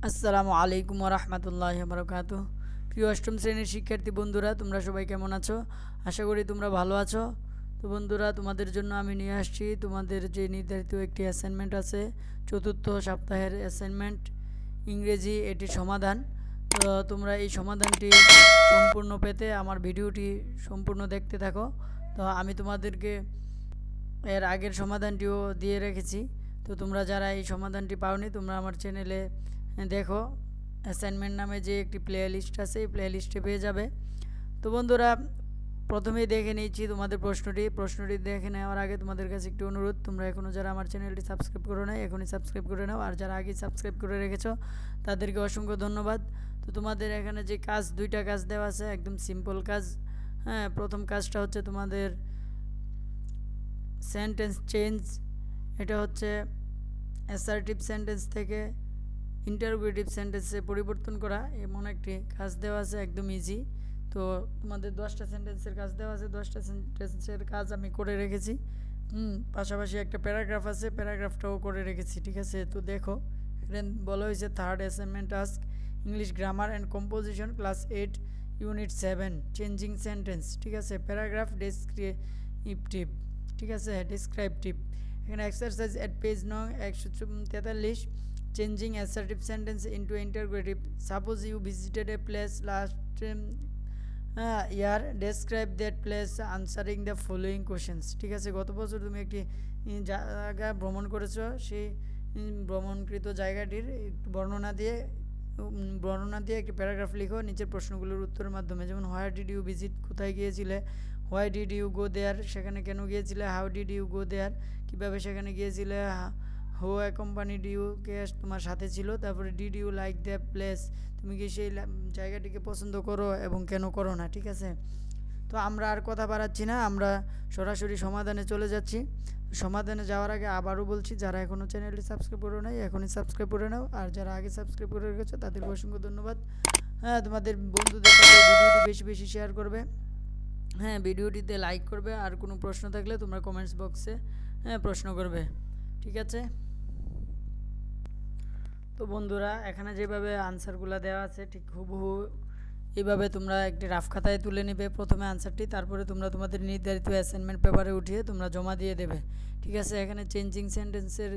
আসসালামু আলাইকুম রহমতুল্লাহ বারকাতু। প্রিয় অষ্টম শ্রেণীর শিক্ষার্থী বন্ধুরা, তোমরা সবাই কেমন আছো? আশা করি তোমরা ভালো আছো। তো বন্ধুরা, তোমাদের জন্য আমি নিয়ে আসছি তোমাদের যে নির্ধারিত একটি অ্যাসাইনমেন্ট আছে, চতুর্থ সপ্তাহের অ্যাসাইনমেন্ট ইংরেজি, এটির সমাধান। তো তোমরা এই সমাধানটি সম্পূর্ণ পেতে আমার ভিডিওটি সম্পূর্ণ দেখতে থাকো। তো আমি তোমাদেরকে এর আগের সমাধানটিও দিয়ে রেখেছি। তো তোমরা যারা এই সমাধানটি পাওনি, তোমরা আমার চ্যানেলে দেখো, অ্যাসাইনমেন্ট নামে যে একটি প্লে লিস্ট আছে, এই প্লে লিস্টে পেয়ে যাবে। তো বন্ধুরা, প্রথমেই দেখে নিচ্ছি তোমাদের প্রশ্নটি দেখে নেওয়ার আগে তোমাদের কাছে একটি অনুরোধ, তোমরা এখনও যারা আমার চ্যানেলটি সাবস্ক্রাইব করো নাই, এখনই সাবস্ক্রাইব করে নাও। আর যারা আগে সাবস্ক্রাইব করে রেখেছো তাদেরকে অসংখ্য ধন্যবাদ। তো তোমাদের এখানে যে দুইটা কাজ দেওয়া আছে, একদম সিম্পল কাজ। হ্যাঁ, প্রথম কাজটা হচ্ছে তোমাদের সেন্টেন্স চেঞ্জ। এটা হচ্ছে অ্যাসার্টিভ সেন্টেন্স থেকে ইন্টারোগেটিভ সেন্টেন্সে পরিবর্তন করা, এমন একটি কাজ দেওয়া আছে, একদম ইজি। তো তোমাদের 10টা সেন্টেন্সের কাজ দেওয়া আছে, 10টা সেন্টেন্সের কাজ আমি করে রেখেছি। পাশাপাশি একটা প্যারাগ্রাফ আছে, প্যারাগ্রাফটাও করে রেখেছি। ঠিক আছে, তো দেখো, এখানে বলা হয়েছে third assignment task, English grammar and composition, class 8, unit 7, changing sentence. ঠিক আছে, প্যারাগ্রাফ ডেসক্রিপটিভ। ঠিক আছে, ডেসক্রাইপটিভ। এখানে এক্সারসাইজ এট পেজ নং 143, changing assertive sentence into interrogative. Suppose you visited a place last year, describe that place answering the following questions. ঠিক আছে, গত বছর তুমি একটি জায়গা ভ্রমণ করেছো, সেই ভ্রমণকৃত জায়গাটির একটু বর্ণনা দিয়ে একটি প্যারাগ্রাফ লিখো নিচের প্রশ্নগুলোর উত্তরের মাধ্যমে। যেমন হোয়ার ডিড ইউ ভিজিট, কোথায় গিয়েছিলে? হোয়াই ডিড ইউ গো দেয়ার, সেখানে কেন গিয়েছিলে? হাউ ডিড ইউ গো দেয়ার, কীভাবে সেখানে গিয়েছিলে? হু অ্যাকম্পানিড ইউ, কে তোমার সাথে ছিল? তারপরে did you like the place, তুমি কি সেই জায়গাটিকে পছন্দ করো এবং কেন করো না? ঠিক আছে, তো আমরা আর কথা বাড়াচ্ছি না, আমরা সরাসরি সমাধানে চলে যাচ্ছি। সমাধানে যাওয়ার আগে আবারও বলছি, যারা এখনও চ্যানেলটি সাবস্ক্রাইব করো নাই, এখনই সাবস্ক্রাইব করে নাও। আর যারা আগে সাবস্ক্রাইব করে রেখেছো তাদেরকে অসংখ্য ধন্যবাদ। হ্যাঁ, তোমাদের বন্ধুদের সাথে ভিডিওটি বেশি বেশি শেয়ার করবে। হ্যাঁ, ভিডিওটিতে লাইক করবে। আর কোনো প্রশ্ন থাকলে তোমরা কমেন্টস বক্সে প্রশ্ন করবে। ঠিক আছে, তো বন্ধুরা, এখানে যেভাবে আনসারগুলো দেওয়া আছে ঠিক হুবহু এইভাবে তোমরা একটি রাফ খাতায় তুলে নেবে প্রথমে আনসারটি, তারপরে তোমরা তোমাদের নির্ধারিত অ্যাসাইনমেন্ট পেপারে উঠিয়ে তোমরা জমা দিয়ে দেবে। ঠিক আছে, এখানে চেঞ্জিং সেন্টেন্সের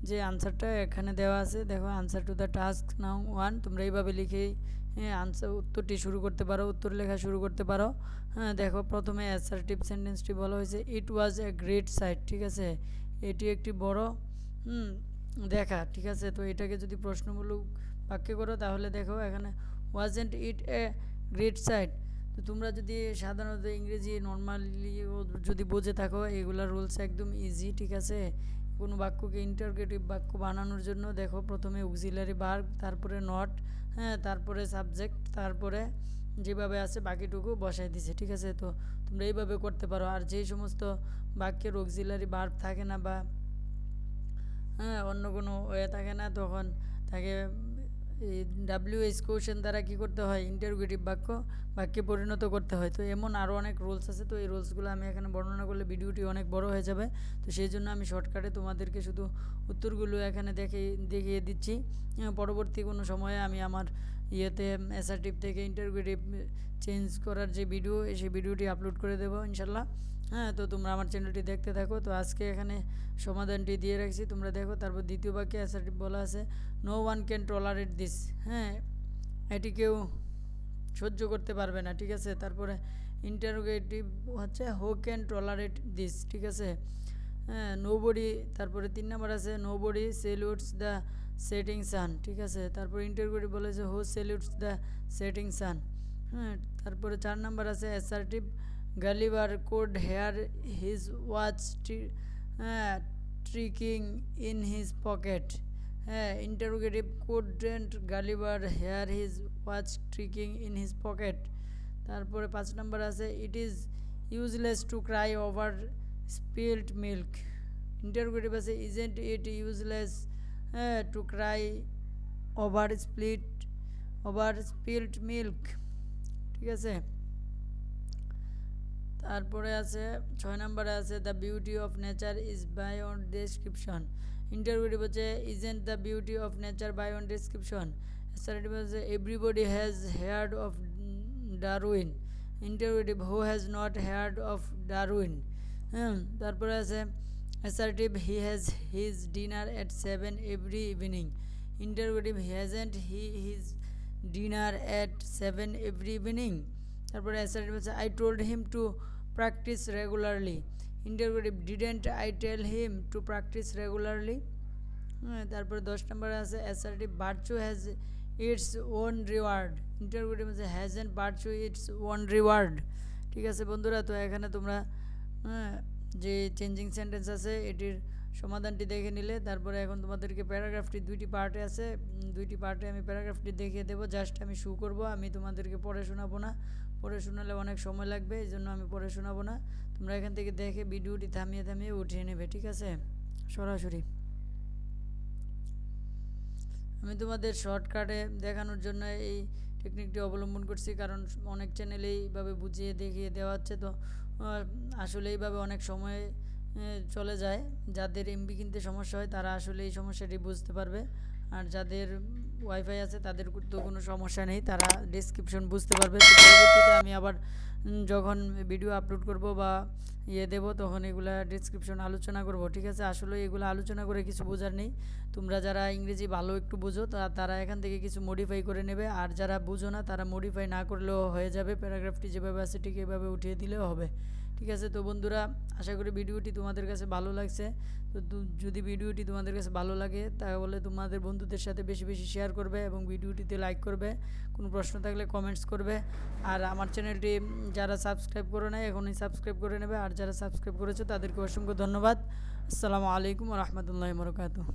যে আনসারটা এখানে দেওয়া আছে, দেখো, আনসার টু দ্য টাস্ক নাও 1, তোমরা এইভাবে লিখেই আনসার উত্তরটি শুরু করতে পারো, উত্তর লেখা শুরু করতে পারো। হ্যাঁ, দেখো, প্রথমে অ্যাসার্টিভ সেন্টেন্সটি বলা হয়েছে ইট ওয়াজ এ গ্রেট সাইট। ঠিক আছে, এটি একটি বড় দেখা। ঠিক আছে, তো এটাকে যদি প্রশ্নমূলক বাক্যে করো তাহলে দেখো এখানে wasn't it a great sight. তো তোমরা যদি সাধারণত ইংরেজি নর্মালি যদি বুঝে থাকো, এগুলা রুলস একদম ইজি। ঠিক আছে, কোনো বাক্যকে ইন্টারোগেটিভ বাক্য বানানোর জন্য দেখো, প্রথমে অক্সিলারি ভার্ব, তারপরে নট, হ্যাঁ, তারপরে সাবজেক্ট, তারপরে যেভাবে আছে বাকিটুকু বসাই দিছে। ঠিক আছে, তো তোমরা এইভাবে করতে পারো। আর যেই সমস্ত বাক্যের অক্সিলারি ভার্ব থাকে না বা অন্য কোনো ওয়ে থাকে না, তখন তাকে ডাব্লিউএইচ কোশ্চেন দ্বারা কী করতে হয়, ইন্টারোগেটিভ বাক্যে পরিণত করতে হয়। তো এমন আরও অনেক রুলস আছে, তো এই রুলসগুলো আমি এখানে বর্ণনা করলে ভিডিওটি অনেক বড় হয়ে যাবে। তো সেই জন্য আমি শর্টকাটে তোমাদেরকে শুধু উত্তরগুলো এখানে দেখিয়ে দিচ্ছি। পরবর্তী কোনো সময়ে আমি আমার ইয়েতে অ্যাসার্টিভ থেকে ইন্টারোগেটিভ চেঞ্জ করার যে ভিডিও, সেই ভিডিওটি আপলোড করে দেবো ইনশাল্লাহ। হ্যাঁ, তো তোমরা আমার চ্যানেলটি দেখতে থাকো। তো আজকে এখানে সমাধানটি দিয়ে রাখছি, তোমরা দেখো। তারপর দ্বিতীয় বাক্যে অ্যাসার্টিভ বলা আছে no one can tolerate this, হ্যাঁ, এটি কেউ সহ্য করতে পারবে না। ঠিক আছে, তারপরে ইন্টারোগেটিভ হচ্ছে হু ক্যান টলারেট দিস। ঠিক আছে, হ্যাঁ, নোবডি। তারপরে 3 নম্বর আছে নোবডি সেলিউটস দ্য সেটিং সান। ঠিক আছে, তারপর ইন্টারোগেটিভ বলেছে হু সেলিউটস দ্য সেটিং সান। হ্যাঁ, তারপরে 4 নম্বর আছে assertive Gulliver could hear his watch ticking in his pocket. হ্যাঁ, interrogative couldn't Gulliver hear his watch ticking in his pocket. তারপরে 5 নম্বর আছে it is useless to cry over spilled milk. Interrogative আছে isn't it useless to cry over spilled milk. ঠিক আছে, তারপরে আছে 6 নম্বরে আছে the beauty of nature is beyond description. Interrogative হচ্ছে isn't the beauty of nature by one description. Assertive হচ্ছে everybody has heard of Darwin. Interrogative who has not heard of Darwin. তারপরে আছে assertive he has his dinner at 7 every evening. Interrogative he hasn't his dinner at 7 every evening. তারপরে assertive হচ্ছে I told him to practise regularly. Interrogative didn't I tell him to practise regularly. তারপরে 10 নম্বরে আছে assertive virtue has its own reward. Interrogative হচ্ছে hasn't virtue its own reward. ঠিক আছে বন্ধুরা, তো এখানে তোমরা যে চেঞ্জিং সেন্টেন্স আছে এটির সমাধানটি দেখে নিলে। তারপরে এখন তোমাদেরকে প্যারাগ্রাফটি দুইটি পার্টে আছে, দুইটি পার্টে আমি প্যারাগ্রাফটি দেখিয়ে দেবো। জাস্ট আমি শু করব, আমি তোমাদেরকে পড়ে শোনাবো না, পড়ে শোনালে অনেক সময় লাগবে, এই জন্য আমি পড়ে শোনাবো না। তোমরা এখান থেকে দেখে ভিডিওটি থামিয়ে থামিয়ে উঠিয়ে নেবে, ঠিক আছে, সরাসরি। আমি তোমাদের শর্টকাটে দেখানোর জন্য এই টেকনিকটি অবলম্বন করছি, কারণ অনেক চ্যানেলে এইভাবে বুঝিয়ে দেখিয়ে দেওয়া হচ্ছে, তো আসলে এইভাবে অনেক সময় চলে যায়। যাদের এমবি কিনতে সমস্যা হয় তারা আসলে এই সমস্যাটি বুঝতে পারবে, আর যাদের ওয়াইফাই আছে তাদের তো কোনো সমস্যা নেই, তারা ডেসক্রিপশন বুঝতে পারবে। তো পরবর্তীতে আমি আবার যখন ভিডিও আপলোড করব বা দেবো তখন এগুলা ডেসক্রিপশন আলোচনা করব, ঠিক আছে। আসলে এগুলো আলোচনা করে কিছু বোঝার নেই। তোমরা যারা ইংরেজি ভালো একটু বুঝো তারা এখান থেকে কিছু মডিফাই করে নেবে, আর যারা বুঝো না তারা মডিফাই না করলেও হয়ে যাবে। প্যারাগ্রাফটি যেভাবে আছে ঠিক এভাবে উঠিয়ে দিলেও হবে, ঠিক আছে। তো বন্ধুরা, আশা করি ভিডিওটি তোমাদের কাছে ভালো লাগছে। তো যদি ভিডিওটি তোমাদের কাছে ভালো লাগে তাহলে তোমাদের বন্ধুদের সাথে বেশি বেশি শেয়ার করবে এবং ভিডিওটিতে লাইক করবে। কোনো প্রশ্ন থাকলে কমেন্টস করবে। আর আমার চ্যানেলটি যারা সাবস্ক্রাইব করে নেয় এখনই সাবস্ক্রাইব করে নেবে, আর যারা সাবস্ক্রাইব করেছে তাদেরকে অসংখ্য ধন্যবাদ। আসসালামু আলাইকুম ওয়া রাহমাতুল্লাহি ওয়া বারাকাতুহু।